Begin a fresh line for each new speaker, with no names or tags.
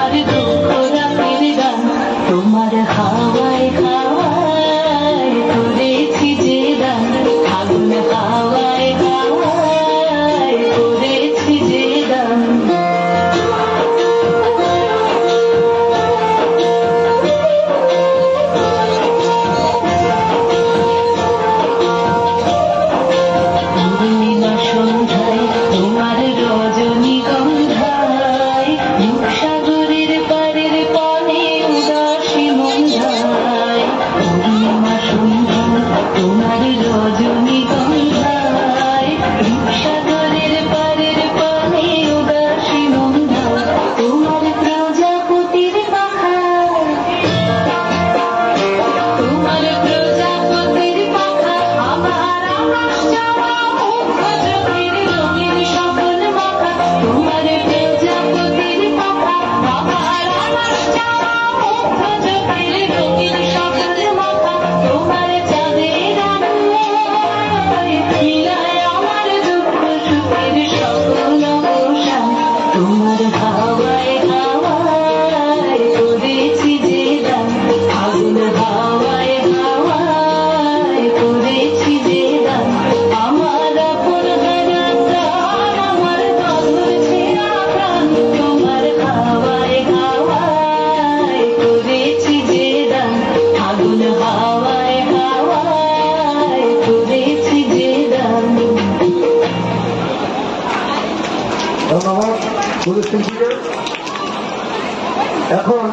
আমার দুঃখ রাতের গান তোমার হাওয়ায় হাওয়ায় করেছি যে দান আগুন হাওয়ায় হাওয়ায় করেছি যে দান পূর্ণিমা সন্ধ্যায় তোমার রজনীগন্ধায় রূপসাগরের পারের পানে উদাসী মন্ধায় পূর্ণিমা সন্ধ্যায় তোমার রজনীগন্ধায় রূপসাগরের পারের পানে উদাসী মন্ধায় তোমার প্রজাপতির পাখা তোমার প্রজাপতির পাখা আমার আকাশ চাওয়া মুগ্ধ চোখের রঙিন স্বপ্ন মাখা তোমার প্রজাপতির পাখা আমার আকাশ চাওয়া মুগ্ধ চোখের রঙিন স্বপ্ন মাখা তোমার চাঁদের আলোয় মিলায় আমার দুঃখ সুখের সকল অবসান তোমার হাওয়ায় হাওয়ায় করেছি যে দান আগুন হাওয়ায় হাওয়ায় করেছি যে দান আমার আপন হারা প্রাণ আমার বদর ছেঁড়া প্রাণ তোমার হাওয়ায় হাওয়ায় করেছি যে দান আগুন হাওয়ায় হাওয়ায় করেছি যে দান।
ধন্যবাদ পুলিশ শিল্পীকে। এখন